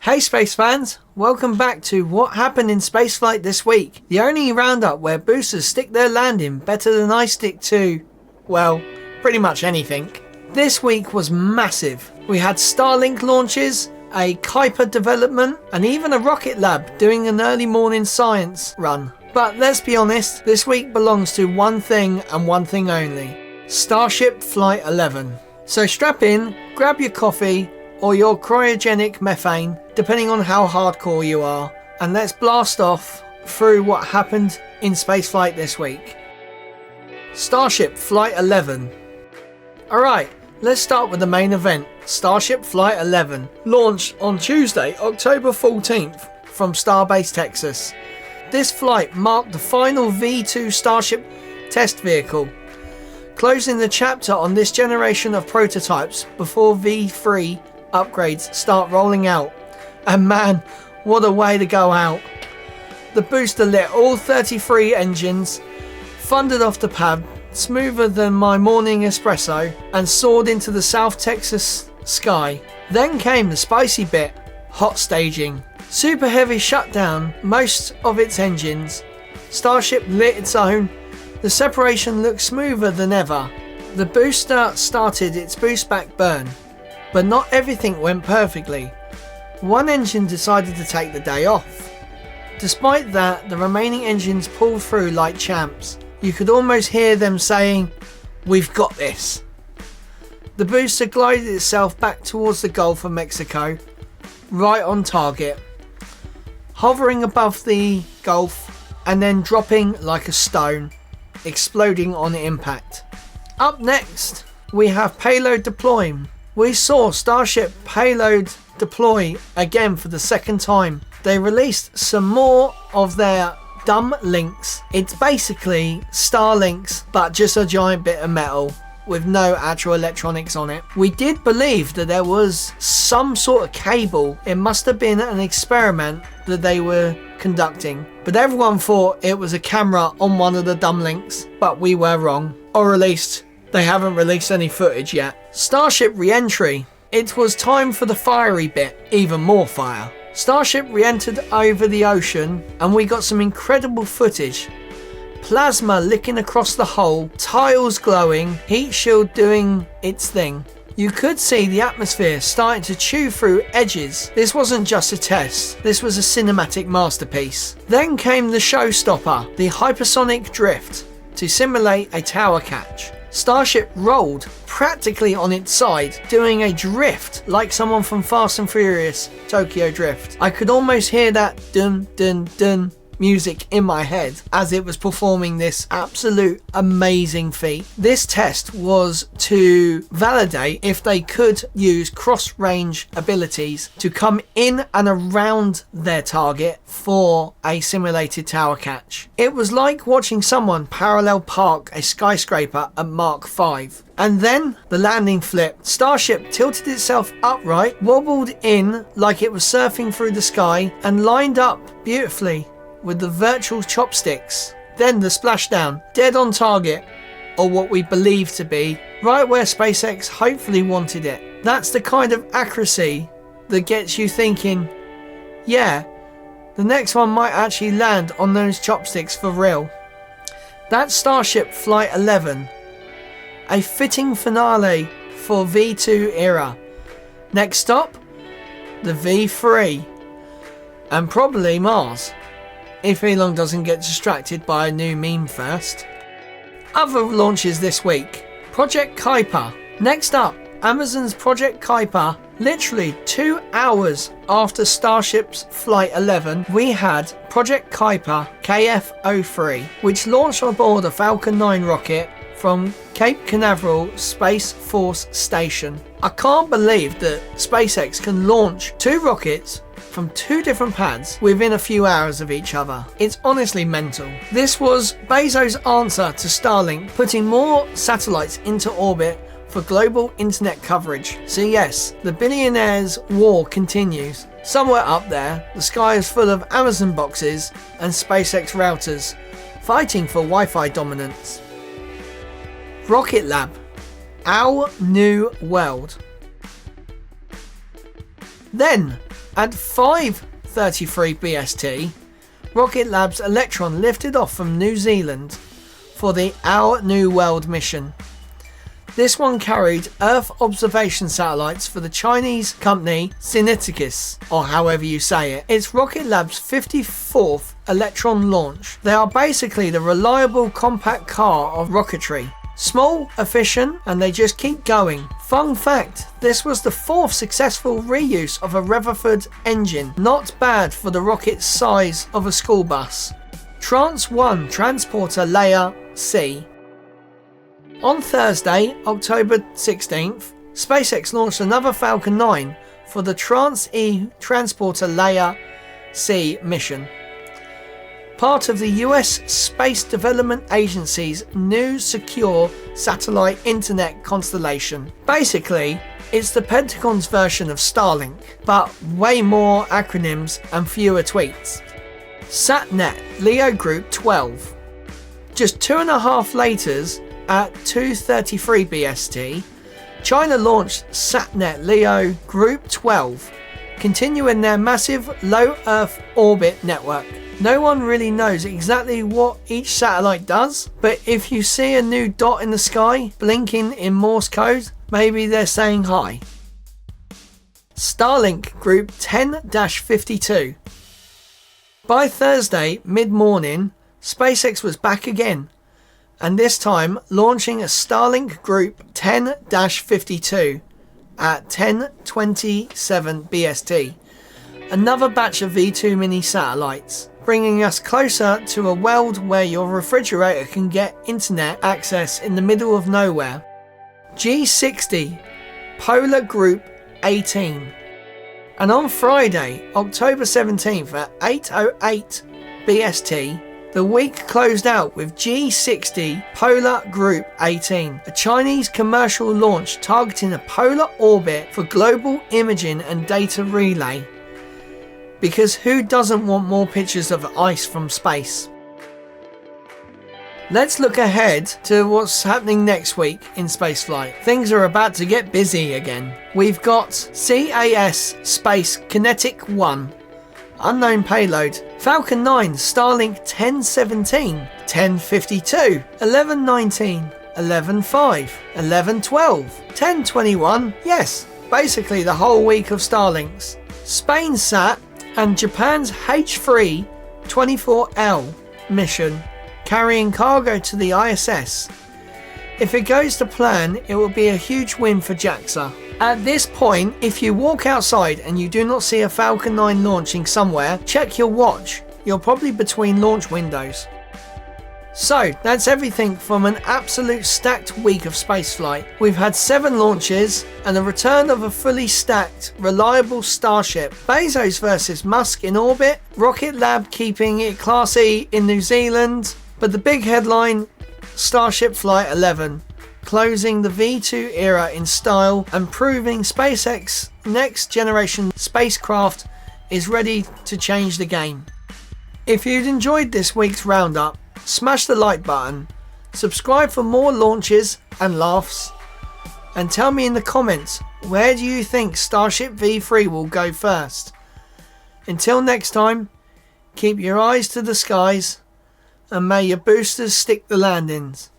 Hey space fans, welcome back to What Happened in Spaceflight this week, the only roundup where boosters stick their landing better than I stick to, well, pretty much anything. This week was massive. We had Starlink launches, a Kuiper development, and even a Rocket Lab doing an early morning science run. But let's be honest, this week belongs to one thing and one thing only: Starship Flight 11. So strap in, grab your coffee, or your cryogenic methane, depending on how hardcore you are, and let's blast off through what happened in spaceflight this week. Starship Flight 11. Alright, let's start with the main event. Starship Flight 11 launched on Tuesday, October 14th from Starbase, Texas. This flight marked the final V2 Starship test vehicle, closing the chapter on this generation of prototypes before V3 upgrades start rolling out. And man, what a way to go out. The booster lit all 33 engines, thundered off the pad smoother than my morning espresso, and soared into the South Texas sky. Then came the spicy bit: hot staging. Super Heavy shut down most of its engines. Starship lit its own. The separation looked smoother than ever. The booster started its boost back burn, but not everything went perfectly. One engine decided to take the day off. Despite that, the remaining engines pulled through like champs. You could almost hear them saying, "We've got this." The booster glided itself back towards the Gulf of Mexico, right on target, hovering above the Gulf and then dropping like a stone, exploding on impact. Up next, we have payload deploying. We saw Starship payload deploy again for the second time. They released some more of their dumb links. It's basically Starlinks, but just a giant bit of metal with no actual electronics on it. We did believe that there was some sort of cable. It must have been an experiment that they were conducting, but everyone thought it was a camera on one of the dumb links, but we were wrong. Or at least they haven't released any footage yet. Starship re-entry. It was time for the fiery bit, even more fire. Starship re-entered over the ocean and we got some incredible footage. Plasma licking across the hull, tiles glowing, heat shield doing its thing. You could see the atmosphere starting to chew through edges. This wasn't just a test, this was a cinematic masterpiece. Then came the showstopper, the hypersonic drift, to simulate a tower catch. Starship rolled practically on its side, doing a drift like someone from Fast and Furious Tokyo Drift. I could almost hear that dun dun dun music in my head as it was performing this absolute amazing feat. This test was to validate if they could use cross-range abilities to come in and around their target for a simulated tower catch. It was like watching someone parallel park a skyscraper at Mach 5. And then the landing flipped. Starship tilted itself upright, wobbled in like it was surfing through the sky, and lined up beautifully with the virtual chopsticks. Then the splashdown, dead on target, or what we believe to be, right where SpaceX hopefully wanted it. That's the kind of accuracy that gets you thinking, yeah, the next one might actually land on those chopsticks for real. That's Starship Flight 11, a fitting finale for V2 era. Next stop, the V3, and probably Mars, if Elon doesn't get distracted by a new meme first. Other launches this week: Project Kuiper. Next up, Amazon's Project Kuiper. Literally 2 hours after Starship's Flight 11, we had Project Kuiper KF-03, which launched on board a Falcon 9 rocket from Cape Canaveral Space Force Station. I can't believe that SpaceX can launch 2 rockets from 2 different pads within a few hours of each other. It's honestly mental. This was Bezos' answer to Starlink, putting more satellites into orbit for global internet coverage. So yes, the billionaires' war continues. Somewhere up there, the sky is full of Amazon boxes and SpaceX routers, fighting for Wi-Fi dominance. Rocket Lab, our new world. Then At 5:33 BST, Rocket Lab's Electron lifted off from New Zealand for the Our New World mission. This one carried Earth observation satellites for the Chinese company Syneticus, or however you say it. It's Rocket Lab's 54th Electron launch. They are basically the reliable compact car of rocketry. Small, efficient, and they just keep going. Fun fact, this was the 4th successful reuse of a Rutherford engine. Not bad for the rocket's size of a school bus. Tranche 1 Transporter Layer C. On Thursday, October 16th, SpaceX launched another Falcon 9 for the Tranche E Transporter Layer C mission, part of the US Space Development Agency's new secure satellite internet constellation. Basically, it's the Pentagon's version of Starlink, but way more acronyms and fewer tweets. SatNet LEO Group 12. Just 2.5 laters at 2:33 BST, China launched SatNet LEO Group 12, continuing their massive low Earth orbit network. No one really knows exactly what each satellite does, but if you see a new dot in the sky blinking in Morse code, maybe they're saying hi. Starlink Group 10-52. By Thursday mid-morning, SpaceX was back again, and this time launching a Starlink Group 10-52 at 10:27 BST. Another batch of V2 mini satellites, bringing us closer to a world where your refrigerator can get internet access in the middle of nowhere. G60 Polar Group 18. And on Friday, October 17th at 8:08 BST, the week closed out with G60 Polar Group 18, a Chinese commercial launch targeting a polar orbit for global imaging and data relay. Because who doesn't want more pictures of ice from space? Let's look ahead to what's happening next week in spaceflight. Things are about to get busy again. We've got CAS Space Kinetic 1, unknown payload, Falcon 9 Starlink 1017, 1052, 1119, 11.5, 11.12, 10.21, yes, basically the whole week of Starlinks. SpainSat and Japan's H3 24L mission, carrying cargo to the ISS. If it goes to plan, it will be a huge win for JAXA. At this point, if you walk outside and you do not see a Falcon 9 launching somewhere, check your watch. You're probably between launch windows. So, that's everything from an absolute stacked week of spaceflight. We've had 7 launches and the return of a fully stacked, reliable Starship. Bezos versus Musk in orbit, Rocket Lab keeping it classy in New Zealand, but the big headline, Starship Flight 11, closing the V2 era in style and proving SpaceX next generation spacecraft is ready to change the game. If you'd enjoyed this week's roundup, smash the like button, subscribe for more launches and laughs, and tell me in the comments, where do you think Starship V3 will go first? Until next time, keep your eyes to the skies, and may your boosters stick the landings.